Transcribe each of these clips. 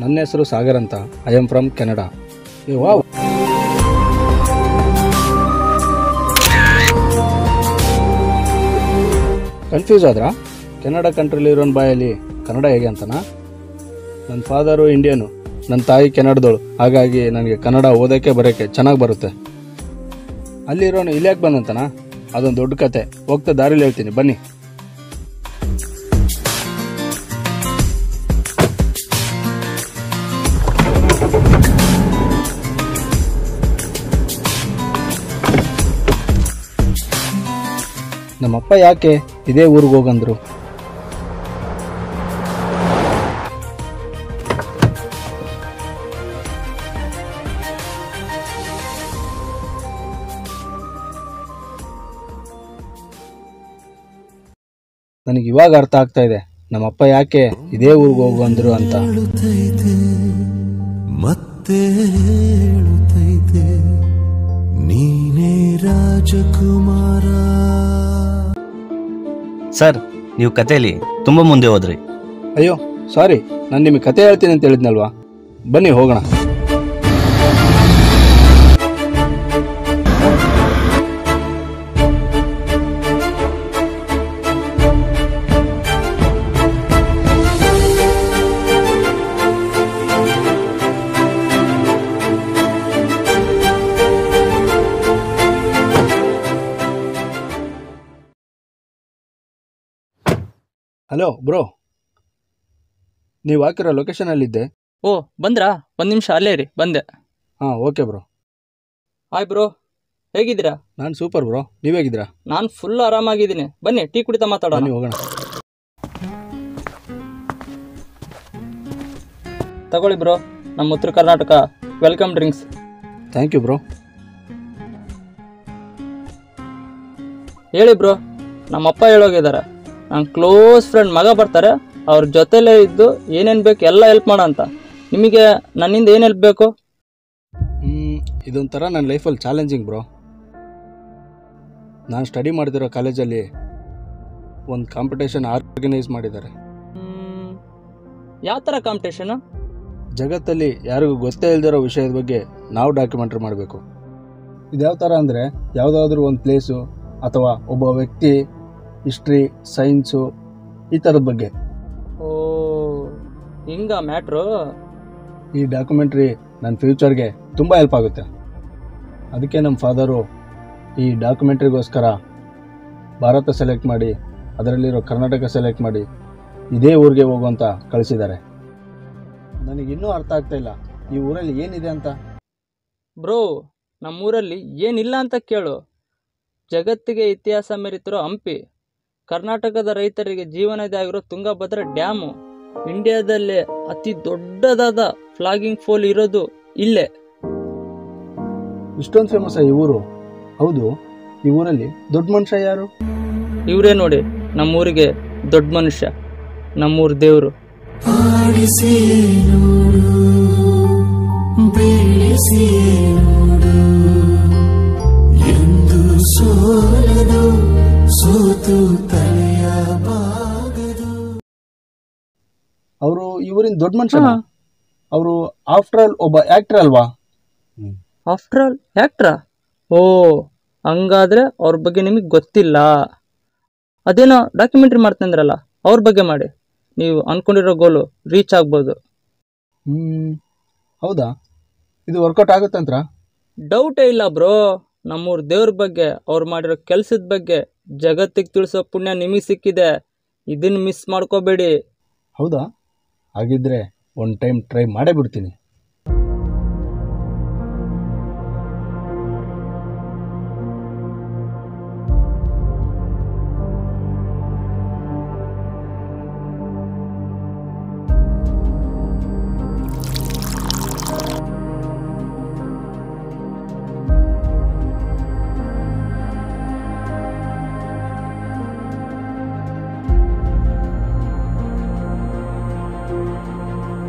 ನನ್ನ ಹೆಸರು ಸಾಗರ್ ಅಂತ. I am from Canada. Wow, confuse ಆದ್ರಾ? ಕೆನಡಾ ಕಂಟ್ರಿಲಿ ಇರೋನ್ ಬಾಯಲ್ಲಿ ಕನ್ನಡ ಹೇಗೆ ಅಂತನಾ? ನನ್ನ ಫಾದರು ಇಂಡಿಯನು, ನನ್ನ ತಾಯಿ ಕೆನಡದವಳು. ಹಾಗಾಗಿ ನನಗೆ ಕನ್ನಡ ಓದೋಕ್ಕೆ ಬರೋಕ್ಕೆ ಚೆನ್ನಾಗಿ ಬರುತ್ತೆ. ಅಲ್ಲಿರೋನು ಇಲ್ಲಿ ಯಾಕೆ ಬಂದಂತನಾ? ಅದೊಂದು ದೊಡ್ಡ ಕತೆ, ಹೋಗ್ತಾ ದಾರಿಲಿ ಹೇಳ್ತೀನಿ ಬನ್ನಿ. ನಮ್ಮಪ್ಪ ಯಾಕೆ ಇದೇ ಊರಿಗೆ ಹೋಗಂದ್ರು? ನನಗೆ ಇವಾಗ ಅರ್ಥ ಆಗ್ತಾ ಇದೆ ನಮ್ಮಪ್ಪ ಯಾಕೆ ಇದೇ ಊರಿಗೆ ಹೋಗಂದ್ರು ಅಂತ. ಮತ್ತೆ ಹೇಳುತ್ತೈತೆ ನೀನೇ ರಾಜಕುಮಾರ. ಸರ್, ನೀವು ಕಥೆಯಲ್ಲಿ ತುಂಬ ಮುಂದೆ ಹೋದ್ರಿ. ಅಯ್ಯೋ ಸಾರಿ, ನಾನು ನಿಮಗೆ ಕತೆ ಹೇಳ್ತೀನಿ ಅಂತ ಹೇಳಿದ್ನಲ್ವಾ. ಬನ್ನಿ ಹೋಗೋಣ. ಹಲೋ ಬ್ರೋ, ನೀವು ಹಾಕಿರೋ ಲೊಕೇಶನಲ್ಲಿದ್ದೆ. ಓ ಬಂದ್ರಾ? ಒಂದು ನಿಮಿಷ ಅಲ್ಲೇ ರೀ, ಬಂದೆ. ಹಾಂ ಓಕೆ ಬ್ರೋ. ಹಾಯ್ ಬ್ರೋ, ಹೇಗಿದ್ದೀರಾ? ನಾನು ಸೂಪರ್ ಬ್ರೋ, ನೀವು ಹೇಗಿದ್ದೀರಾ? ನಾನು ಫುಲ್ ಆರಾಮಾಗಿದ್ದೀನಿ. ಬನ್ನಿ ಟೀ ಕುಡಿತಾ ಮಾತಾಡೋಣ. ಬನ್ನಿ ಹೋಗೋಣ. ತಗೊಳ್ಳಿ ಬ್ರೋ, ನಮ್ಮ Uttara Karnataka welcome drinks. Thank you bro. ಹೇಳಿ ಬ್ರೋ, ನಮ್ಮಪ್ಪ ಹೇಳೋಗಿದ್ದಾರೆ ನನ್ನ ಕ್ಲೋಸ್ ಫ್ರೆಂಡ್ ಮಗ ಬರ್ತಾರೆ, ಅವ್ರ ಜೊತೆಲೇ ಇದ್ದು ಏನೇನು ಬೇಕು ಎಲ್ಲ ಹೆಲ್ಪ್ ಮಾಡೋ ಅಂತ. ನಿಮಗೆ ನನ್ನಿಂದ ಏನು ಹೆಲ್ಪ್ ಬೇಕು? ಇದೊಂಥರ ನನ್ನ ಲೈಫಲ್ಲಿ ಚಾಲೆಂಜಿಂಗ್ ಬ್ರೋ. ನಾನು ಸ್ಟಡಿ ಮಾಡ್ತಿರೋ ಕಾಲೇಜಲ್ಲಿ ಒಂದು ಕಾಂಪಿಟೇಷನ್ ಆರ್ಗನೈಸ್ ಮಾಡಿದ್ದಾರೆ. ಯಾವ ಥರ ಕಾಂಪಿಟೇಷನು? ಜಗತ್ತಲ್ಲಿ ಯಾರಿಗೂ ಗೊತ್ತೇ ಇಲ್ದಿರೋ ವಿಷಯದ ಬಗ್ಗೆ ನಾವು ಡಾಕ್ಯುಮೆಂಟ್ರಿ ಮಾಡಬೇಕು. ಇದು ಯಾವ ಥರ ಅಂದರೆ, ಯಾವುದಾದ್ರೂ ಒಂದು ಪ್ಲೇಸು ಅಥವಾ ಒಬ್ಬ ವ್ಯಕ್ತಿ ಹಿಸ್ಟ್ರಿ, ಸೈನ್ಸು, ಈ ಥರದ ಬಗ್ಗೆ. ಓ ಹಿಂಗ ಮ್ಯಾಟ್ರು? ಈ ಡಾಕ್ಯುಮೆಂಟ್ರಿ ನನ್ನ ಫ್ಯೂಚರ್ಗೆ ತುಂಬ ಹೆಲ್ಪ್ ಆಗುತ್ತೆ. ಅದಕ್ಕೆ ನಮ್ಮ ಫಾದರು ಈ ಡಾಕ್ಯುಮೆಂಟ್ರಿಗೋಸ್ಕರ ಭಾರತ ಸೆಲೆಕ್ಟ್ ಮಾಡಿ, ಅದರಲ್ಲಿರೋ ಕರ್ನಾಟಕ ಸೆಲೆಕ್ಟ್ ಮಾಡಿ ಇದೇ ಊರಿಗೆ ಹೋಗುವಂತ ಕಳಿಸಿದ್ದಾರೆ. ನನಗಿನ್ನೂ ಅರ್ಥ ಆಗ್ತಾ ಇಲ್ಲ ಈ ಊರಲ್ಲಿ ಏನಿದೆ ಅಂತ. ಬ್ರೋ, ನಮ್ಮೂರಲ್ಲಿ ಏನಿಲ್ಲ ಅಂತ ಕೇಳು. ಜಗತ್ತಿಗೆ ಇತಿಹಾಸ ಮೆರೆತಿರೋ ಹಂಪಿ, ಕರ್ನಾಟಕದ ರೈತರಿಗೆ ಜೀವನದಿ ಆಗಿರೋ ತುಂಗಭದ್ರಾ ಡ್ಯಾಮು, ಇಂಡಿಯಾದಲ್ಲೇ ಅತಿ ದೊಡ್ಡದಾದ ಫ್ಲಾಗಿಂಗ್ ಫಾಲ್ ಇರೋದು ಇಲ್ಲೇ. ಇಷ್ಟೊಂದು ಫೇಮಸ್ ಈ ಊರು. ಹೌದು, ಈ ಊರಲ್ಲಿ ದೊಡ್ಡ ಮನುಷ್ಯ ಯಾರು? ಇವರೇ ನೋಡಿ ನಮ್ಮೂರಿಗೆ ದೊಡ್ಡ ಮನುಷ್ಯ, ನಮ್ಮೂರು ದೇವರು. ಅವರು ಈ ಊರಿನ ದೊಡ್ಡ ಮನುಷ್ಯ. ಅವರು ಆಫ್ಟರ್ ಆಲ್ ಒಬ್ಬ ಆಕ್ಟರ್ ಅಲ್ವಾ? ಆಫ್ಟರ್ ಆಲ್ ಆಕ್ಟ್ರಾ? ಓ ಹಂಗಾದ್ರೆ ಅವ್ರ ಬಗ್ಗೆ ನಿಮಗೆ ಗೊತ್ತಿಲ್ಲ. ಅದೇನೋ ಡಾಕ್ಯುಮೆಂಟ್ರಿ ಮಾಡ್ತಂದ್ರಲ್ಲ, ಅವ್ರ ಬಗ್ಗೆ ಮಾಡಿ, ನೀವು ಅನ್ಕೊಂಡಿರೋ ಗೋಲು ರೀಚ್ ಆಗ್ಬೋದು. ಹೌದಾ? ಇದು ವರ್ಕೌಟ್ ಆಗುತ್ತಂತ್ರ? ಡೌಟೇ ಇಲ್ಲ ಬ್ರೋ. ನಮ್ಮೂರು ದೇವ್ರ ಬಗ್ಗೆ, ಅವ್ರು ಮಾಡಿರೋ ಕೆಲಸದ ಬಗ್ಗೆ ಜಗತ್ತಿಗೆ ತಿಳಿಸೋ ಪುಣ್ಯ ನಿಮಗೆ ಸಿಕ್ಕಿದೆ. ಇದನ್ನು ಮಿಸ್ ಮಾಡ್ಕೋಬೇಡಿ. ಹೌದಾ? ಹಾಗಿದ್ರೆ ಒಂದು ಟೈಮ್ ಟ್ರೈ ಮಾಡೇ ಬಿಡ್ತೀನಿ.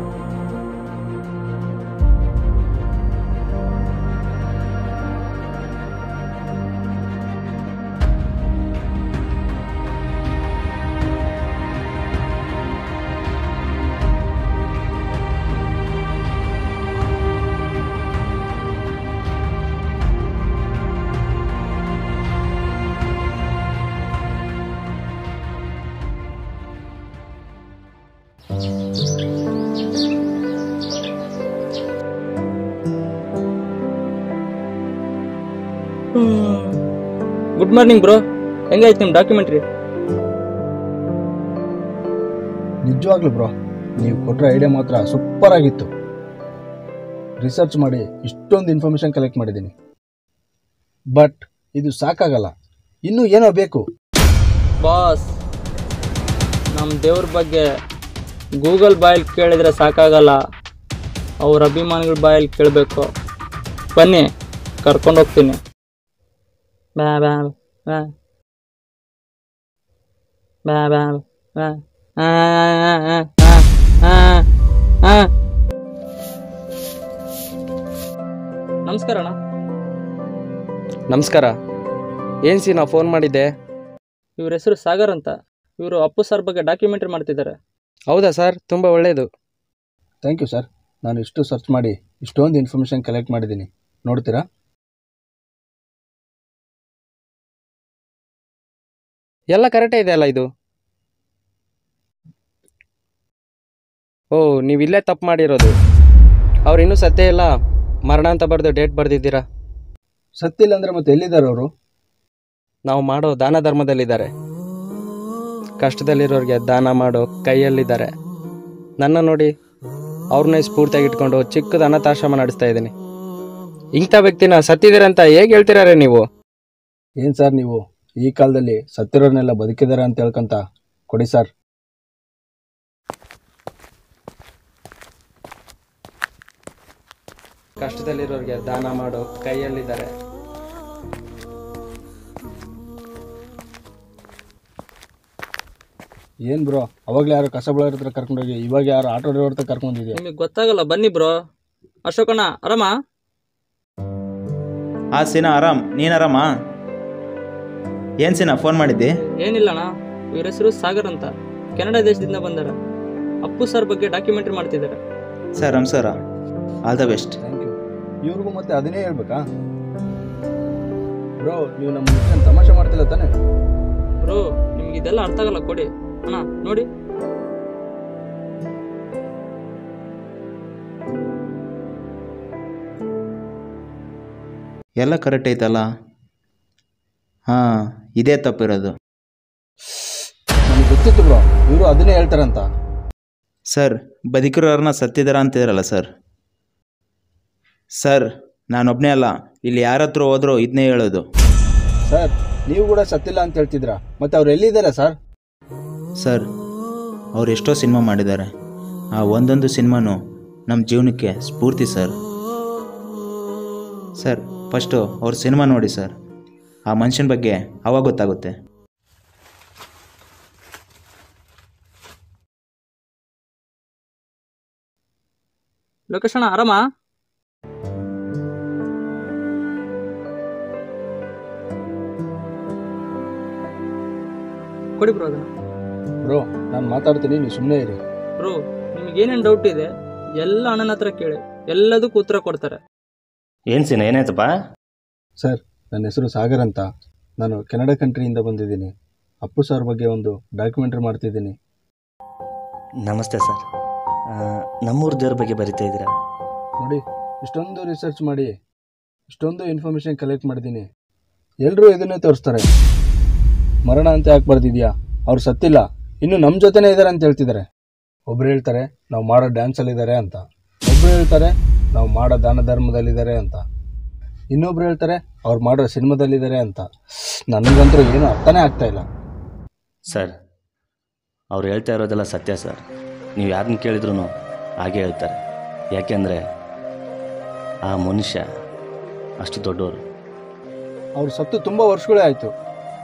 ಗುಡ್ ಮಾರ್ನಿಂಗ್ ಬ್ರೋ, ಹೆಂಗಾಯ್ತು ನಿಮ್ಮ ಡಾಕ್ಯುಮೆಂಟ್ರಿ? ನಿಜವಾಗ್ಲೂ ಬ್ರೋ, ನೀವು ಕೊಟ್ಟರೆ ಐಡಿಯಾ ಮಾತ್ರ ಸೂಪರ್ ಆಗಿತ್ತು. ರಿಸರ್ಚ್ ಮಾಡಿ ಇಷ್ಟೊಂದು ಇನ್ಫಾರ್ಮೇಷನ್ ಕಲೆಕ್ಟ್ ಮಾಡಿದ್ದೀನಿ. ಬಟ್ ಇದು ಸಾಕಾಗಲ್ಲ, ಇನ್ನೂ ಏನೋ ಬೇಕು. ಬಾಸ್, ನಮ್ಮ ದೇವ್ರ ಬಗ್ಗೆ ಗೂಗಲ್ ಬಾಯಲ್ಲಿ ಕೇಳಿದರೆ ಸಾಕಾಗಲ್ಲ, ಅವ್ರ ಅಭಿಮಾನಿಗಳ ಬಾಯಲ್ಲಿ ಕೇಳಬೇಕು. ಬನ್ನಿ, ಕರ್ಕೊಂಡು ಹೋಗ್ತೀನಿ. ಬ್ಯಾ ಬ್ಯಾ ಬ್ಯಾ ಬ್ಯಾ ಬ್ಯಾ ಬ್ಯಾ. ನಮಸ್ಕಾರ ಅಣ್ಣ. ನಮಸ್ಕಾರ. ಏನು ಸಿ, ನಾವು ಫೋನ್ ಮಾಡಿದ್ದೆ? ಇವ್ರ ಹೆಸರು ಸಾಗರ್ ಅಂತ. ಇವರು ಅಪ್ಪು ಸರ್ ಬಗ್ಗೆ ಡಾಕ್ಯುಮೆಂಟ್ರಿ ಮಾಡ್ತಿದ್ದಾರೆ. ಹೌದಾ ಸರ್, ತುಂಬ ಒಳ್ಳೆಯದು. Thank you sir. ನಾನು ಇಷ್ಟು ಸರ್ಚ್ ಮಾಡಿ ಇಷ್ಟೊಂದು ಇನ್ಫಾರ್ಮೇಷನ್ ಕಲೆಕ್ಟ್ ಮಾಡಿದ್ದೀನಿ, ನೋಡ್ತೀರಾ? ಎಲ್ಲ ಕರೆಕ್ಟೇ ಇದೆ ಅಲ್ಲ ಇದು? ಓ, ನೀವು ಇಲ್ಲೇ ತಪ್ಪು ಮಾಡಿರೋದು. ಅವ್ರು ಇನ್ನೂ ಸತ್ಯ ಇಲ್ಲ, ಮರಣ ಅಂತ ಬರೆದು ಡೇಟ್ ಬರೆದಿದ್ದೀರಾ. ಸತ್ತಿಲ್ಲ ಅಂದರೆ ಮತ್ತೆ ಎಲ್ಲಿದ್ದಾರೆ ಅವರು? ನಾವು ಮಾಡೋ ದಾನ ಧರ್ಮದಲ್ಲಿದ್ದಾರೆ. ಕಷ್ಟದಲ್ಲಿರೋರಿಗೆ ದಾನ ಮಾಡೋ ಕೈಯಲ್ಲಿದ್ದಾರೆ. ನನ್ನ ನೋಡಿ, ಅವ್ರನ್ನೇ ಸ್ಫೂರ್ತಿಯಾಗಿ ಇಟ್ಕೊಂಡು ಚಿಕ್ಕದ ಅನಾಥಾಶ್ರಮ ನಡೆಸ್ತಾ ಇದ್ದೀನಿ. ಇಂಥ ವ್ಯಕ್ತಿನ ಸತ್ತಿದ್ದೀರಂತ ಹೇಗೆ ಹೇಳ್ತಿದ್ದಾರೆ ನೀವು? ಏನು ಸರ್ ನೀವು ಈ ಕಾಲದಲ್ಲಿ ಸತ್ತಿರೋರ್ನೆಲ್ಲ ಬದುಕಿದ್ದಾರೆ ಅಂತ ಹೇಳ್ಕೊಂತ ಕೊಡಿ ಸರ್. ಕಷ್ಟದಲ್ಲಿರೋರಿಗೆ ದಾನ ಮಾಡೋ ಕೈಯಲ್ಲಿದ್ದಾರೆ. ಏನು ಬ್ರೋ, ಅವಾಗಲೇ ಯಾರು ಕಸ ಬಳಗರ ಹತ್ರ ಕರ್ಕೊಂಡೋಗಿ ಇವಾಗ ಯಾರು ಆಟೋ ಡ್ರೈವರ್ ಹತ್ರ ಕರ್ಕೊಂಡಿದ್ಯಾ? ನಿಮಗೆ ಗೊತ್ತಾಗಲ್ಲ, ಬನ್ನಿ ಬ್ರೋ. ಅಶೋಕಣ್ಣ ಆರಾಮ? ಆ ಸೀನಾ ಆರಾಮ್, ನೀನು ಆರಾಮಾ? ಏನು ಸೀನಾ ಫೋನ್ ಮಾಡಿದ್ದಿ? ಏನಿಲ್ಲಣ್ಣ, ಇವ್ರ ಹೆಸರು ಸಾಗರ್ ಅಂತ, ಕೆನಡಾ ದೇಶದಿಂದ ಬಂದಾರ. ಅಪ್ಪು ಸರ್ ಬಗ್ಗೆ ಡಾಕ್ಯುಮೆಂಟ್ರಿ ಮಾಡ್ತಿದ್ದಾರೆ. ಸರ್ ನಮಸ್ಕಾರ, all the best. Thank you. ಇವ್ರಿಗೂ ಮತ್ತೆ ಅದನ್ನೇ ಹೇಳ್ಬೇಕಾ? ಬ್ರೋ, ನೀವು ನಮ್ಮ ತಮಾಷೆ ಮಾಡ್ತಿಲ್ಲ ತಾನೆ? ಬ್ರೋ, ನಿಮ್ಗೆ ಇದೆಲ್ಲ ಅರ್ಥ ಆಗಲ್ಲ, ಕೊಡಿ ಅಣ್ಣ ನೋಡಿ. ಎಲ್ಲ ಕರೆಕ್ಟ್ ಐತಲ್ಲ? ಹಾಂ, ಇದೇ ತಪ್ಪಿರೋದು. ನನಗೆ ಗೊತ್ತಿತ್ತು ಬ್ರೋ, ಇವರು ಅದನ್ನೇ ಹೇಳ್ತಾರಂತ. ಸರ್, ಬದುಕಿರೋರನ್ನ ಸತ್ತಿದಾರ ಅಂತಿದ್ರಲ್ಲ ಸರ್. ಸರ್, ನಾನೊಬ್ಬನೇ ಅಲ್ಲ, ಇಲ್ಲಿ ಯಾರ ಹತ್ರ ಹೋದ್ರೂ ಇದನ್ನೇ ಹೇಳೋದು. ಸರ್, ನೀವು ಕೂಡ ಸತ್ತಿಲ್ಲ ಅಂತ ಹೇಳ್ತಿದ್ರಾ, ಮತ್ತೆ ಅವ್ರು ಎಲ್ಲಿದ್ದಾರೆ ಸರ್? ಸರ್, ಅವ್ರು ಎಷ್ಟೋ ಸಿನಿಮಾ ಮಾಡಿದ್ದಾರೆ. ಆ ಒಂದೊಂದು ಸಿನಿಮಾನು ನಮ್ಮ ಜೀವನಕ್ಕೆ ಸ್ಫೂರ್ತಿ ಸರ್. ಸರ್, ಫಸ್ಟು ಅವ್ರ ಸಿನಿಮಾ ನೋಡಿ ಸರ್, ಆ ಮನುಷ್ಯನ ಬಗ್ಗೆ ಅವಾಗ ಗೊತ್ತಾಗುತ್ತೆ. ಲೋಕೇಶ್ ಅಣ್ಣ ಆರಾಮ? ಕೊಡಿ ಬ್ರೋ ಅದನ್ನ. ಬ್ರೋ, ನಾನು ಮಾತಾಡ್ತೀನಿ, ನೀವು ಸುಮ್ಮನೆ ಇರಿ. ಬ್ರೋ, ನಿಮ್ಗೆ ಏನೇನು ಡೌಟ್ ಇದೆ ಎಲ್ಲ ಅಣ್ಣನ ಹತ್ರ ಕೇಳಿ, ಎಲ್ಲದಕ್ಕೂ ಉತ್ತರ ಕೊಡ್ತಾರೆ. ಏನು ಸೀನ, ಏನಾಯ್ತಪ್ಪ? ಸರ್, ನನ್ನ ಹೆಸರು ಸಾಗರ್ ಅಂತ. ನಾನು ಕೆನಡಾ ಕಂಟ್ರಿಯಿಂದ ಬಂದಿದ್ದೀನಿ. ಅಪ್ಪು ಸರ್ ಬಗ್ಗೆ ಒಂದು ಡಾಕ್ಯುಮೆಂಟ್ರಿ ಮಾಡ್ತಿದ್ದೀನಿ. ನಮಸ್ತೆ ಸರ್. ನಮ್ಮೂರ ದೇವ್ರ ಬಗ್ಗೆ ಬರಿತಾ ಇದ್ದೀರಾ? ನೋಡಿ, ಇಷ್ಟೊಂದು ರಿಸರ್ಚ್ ಮಾಡಿ ಇಷ್ಟೊಂದು ಇನ್ಫಾರ್ಮೇಷನ್ ಕಲೆಕ್ಟ್ ಮಾಡಿದ್ದೀನಿ. ಎಲ್ಲರೂ ಇದನ್ನೇ ತೋರಿಸ್ತಾರೆ. ಮರಣ ಅಂತ ಯಾಕೆ ಬರ್ದಿದ್ಯಾ, ಅವ್ರು ಸತ್ತಿಲ್ಲ, ಇನ್ನು ನಮ್ಮ ಜೊತೆನೇ ಇದ್ದಾರೆ ಅಂತ ಹೇಳ್ತಿದ್ದಾರೆ. ಒಬ್ರು ಹೇಳ್ತಾರೆ ನಾವು ಮಾಡೋ ಡ್ಯಾನ್ಸಲ್ಲಿದ್ದಾರೆ ಅಂತ, ಒಬ್ರು ಹೇಳ್ತಾರೆ ನಾವು ಮಾಡೋ ದಾನ ಧರ್ಮದಲ್ಲಿದ್ದಾರೆ ಅಂತ, ಇನ್ನೊಬ್ರು ಹೇಳ್ತಾರೆ ಅವ್ರು ಮಾಡೋ ಸಿನಿಮಾದಲ್ಲಿದ್ದಾರೆ ಅಂತ. ನನಗಂತೂ ಏನೂ ಅರ್ಥನೇ ಆಗ್ತಾ ಇಲ್ಲ. ಸರ್, ಅವ್ರು ಹೇಳ್ತಾ ಇರೋದೆಲ್ಲ ಸತ್ಯ ಸರ್. ನೀವು ಯಾರನ್ನ ಕೇಳಿದ್ರು ಹಾಗೆ ಹೇಳ್ತಾರೆ. ಯಾಕೆಂದರೆ ಆ ಮನುಷ್ಯ ಅಷ್ಟು ದೊಡ್ಡವರು. ಅವ್ರು ಸತ್ತು ತುಂಬ ವರ್ಷಗಳೇ ಆಯಿತು,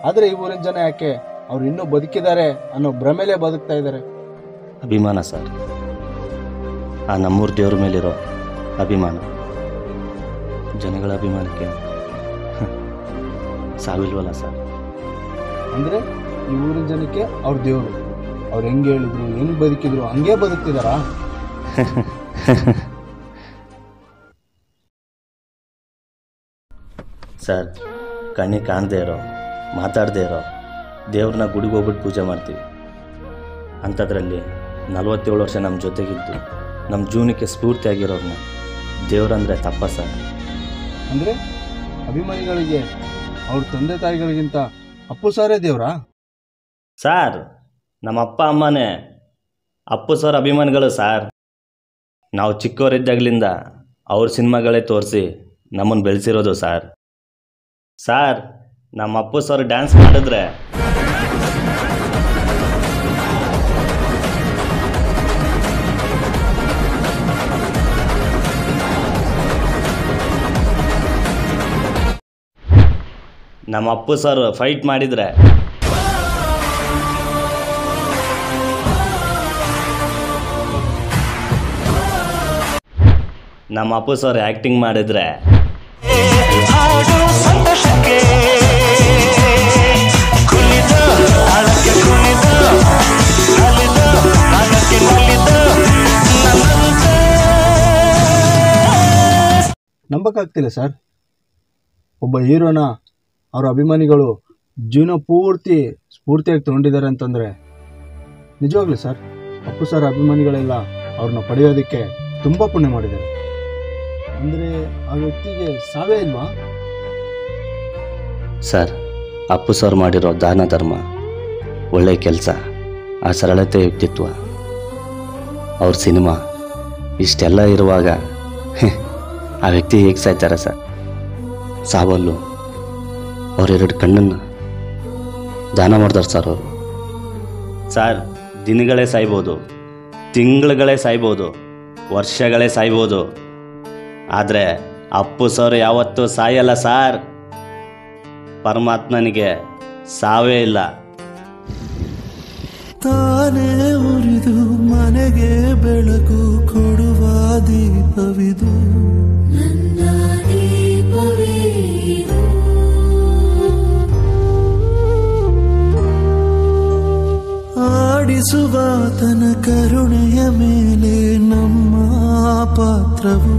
ಆದರೆ ಈ ಊರಿನ ಜನ ಯಾಕೆ ಅವ್ರು ಇನ್ನೂ ಬದುಕಿದ್ದಾರೆ ಅನ್ನೋ ಭ್ರಮೆಲೇ ಬದುಕ್ತಾ ಇದ್ದಾರೆ. ಅಭಿಮಾನ ಸರ್, ಆ ನಮ್ಮೂರ ದೇವ್ರ ಮೇಲಿರೋ ಅಭಿಮಾನ. ಜನಗಳ ಅಭಿಮಾನಕ್ಕೆ ಸಾವಿಲ್ವಲ್ಲ ಸರ್. ಅಂದರೆ ಈ ಊರಿನ ಜನಕ್ಕೆ ಅವ್ರ ದೇವರು, ಅವ್ರು ಹೆಂಗೆ ಹೇಳಿದ್ರು ಹೆಂಗೆ ಬದುಕಿದ್ರು ಹಂಗೆ ಬದುಕ್ತಿದಾರಾ? ಸರ್, ಕಣ್ಣಿಗೆ ಕಾಣದೇ ಇರೋ, ಮಾತಾಡದೇ ಇರೋ ದೇವ್ರನ್ನ ಗುಡಿಗೆ ಹೋಗ್ಬಿಟ್ಟು ಪೂಜೆ ಮಾಡ್ತೀವಿ. ಅಂಥದ್ರಲ್ಲಿ 47 ವರ್ಷ ನಮ್ಮ ಜೊತೆಗಿದ್ದು ನಮ್ಮ ಜೀವನಕ್ಕೆ ಸ್ಫೂರ್ತಿಯಾಗಿರೋರನ್ನ ದೇವರಂದರೆ ತಪ್ಪ ಸರ್? ಅಂದರೆ ಅಭಿಮಾನಿಗಳಿಗೆ ಅವ್ರ ತಂದೆ ತಾಯಿಗಳಿಗಿಂತ ಅಪ್ಪು ಸಾರೇ ದೇವ್ರಾ? ಸಾರ್, ನಮ್ಮ ಅಪ್ಪ ಅಮ್ಮನೇ ಅಪ್ಪು ಸರ್ ಅಭಿಮಾನಿಗಳು ಸಾರ್. ನಾವು ಚಿಕ್ಕವರಿದ್ದಾಗಲಿಂದ ಅವ್ರ ಸಿನಿಮಾಗಳೇ ತೋರಿಸಿ ನಮ್ಮನ್ನು ಬೆಳೆಸಿರೋದು ಸಾರ್. ಸಾರ್, ನಮ್ಮ ಅಪ್ಪು ಸರ್ ಡ್ಯಾನ್ಸ್ ಮಾಡಿದ್ರೆ ನಮ್ಮ ಅಪ್ಪು ಸರ್ ಫೈಟ್ ಮಾಡಿದರೆ ನಮ್ಮ ಅಪ್ಪು ಸರ್ ಆ್ಯಕ್ಟಿಂಗ್ ಮಾಡಿದರೆ ನಂಬಕ್ಕಾಗ್ತಿಲ್ಲ ಸರ್. ಒಬ್ಬ ಹೀರೋನ ಅವರ ಅಭಿಮಾನಿಗಳು ಜೀವನ ಪೂರ್ತಿ ಸ್ಫೂರ್ತಿಯಾಗಿ ತೊಗೊಂಡಿದ್ದಾರೆ ಅಂತಂದರೆ ನಿಜವಾಗ್ಲೂ ಸರ್, ಅಪ್ಪು ಸರ್ ಅಭಿಮಾನಿಗಳೆಲ್ಲ ಅವ್ರನ್ನ ಪಡೆಯೋದಕ್ಕೆ ತುಂಬ ಪುಣ್ಯ ಮಾಡಿದ್ದಾರೆ. ಅಂದರೆ ಆ ವ್ಯಕ್ತಿಗೆ ಸಾವೇ ಇಲ್ವಾ? ಸರ್, ಅಪ್ಪು ಸರ್ ಮಾಡಿರೋ ದಾನ ಧರ್ಮ, ಒಳ್ಳೆಯ ಕೆಲಸ, ಆ ಸರಳತೆ ವ್ಯಕ್ತಿತ್ವ, ಅವ್ರ ಸಿನಿಮಾ ಇಷ್ಟೆಲ್ಲ ಇರುವಾಗ ಆ ವ್ಯಕ್ತಿ ಹೇಗೆ ಸಾಯ್ತಾರೆ ಸರ್? ಸಾವಲ್ಲು ಅವರೆರಡು ಕಣ್ಣನ್ನು ದಾನ ಮಾಡ್ತಾರೆ ಸರ್ ಅವರು. ಸರ್, ದಿನಗಳೇ ಸಾಯ್ಬೋದು, ತಿಂಗಳುಗಳೇ ಸಾಯ್ಬೋದು, ವರ್ಷಗಳೇ ಸಾಯ್ಬೋದು, ಆದರೆ ಅಪ್ಪು ಸರ್ ಯಾವತ್ತೂ ಸಾಯಲ್ಲ ಸಾರ್. ಪರಮಾತ್ಮನಿಗೆ ಸಾವೇ ಇಲ್ಲ. ತಾನೇ ಉರಿದು ಮನೆಗೆ ಬೆಳಕು ಕೊಡುವ ದೀಪವಿದು, ಆಡಿಸುವಾತನ ಕರುಣೆಯ ಮೇಲೆ ನಮ್ಮ ಪಾತ್ರವು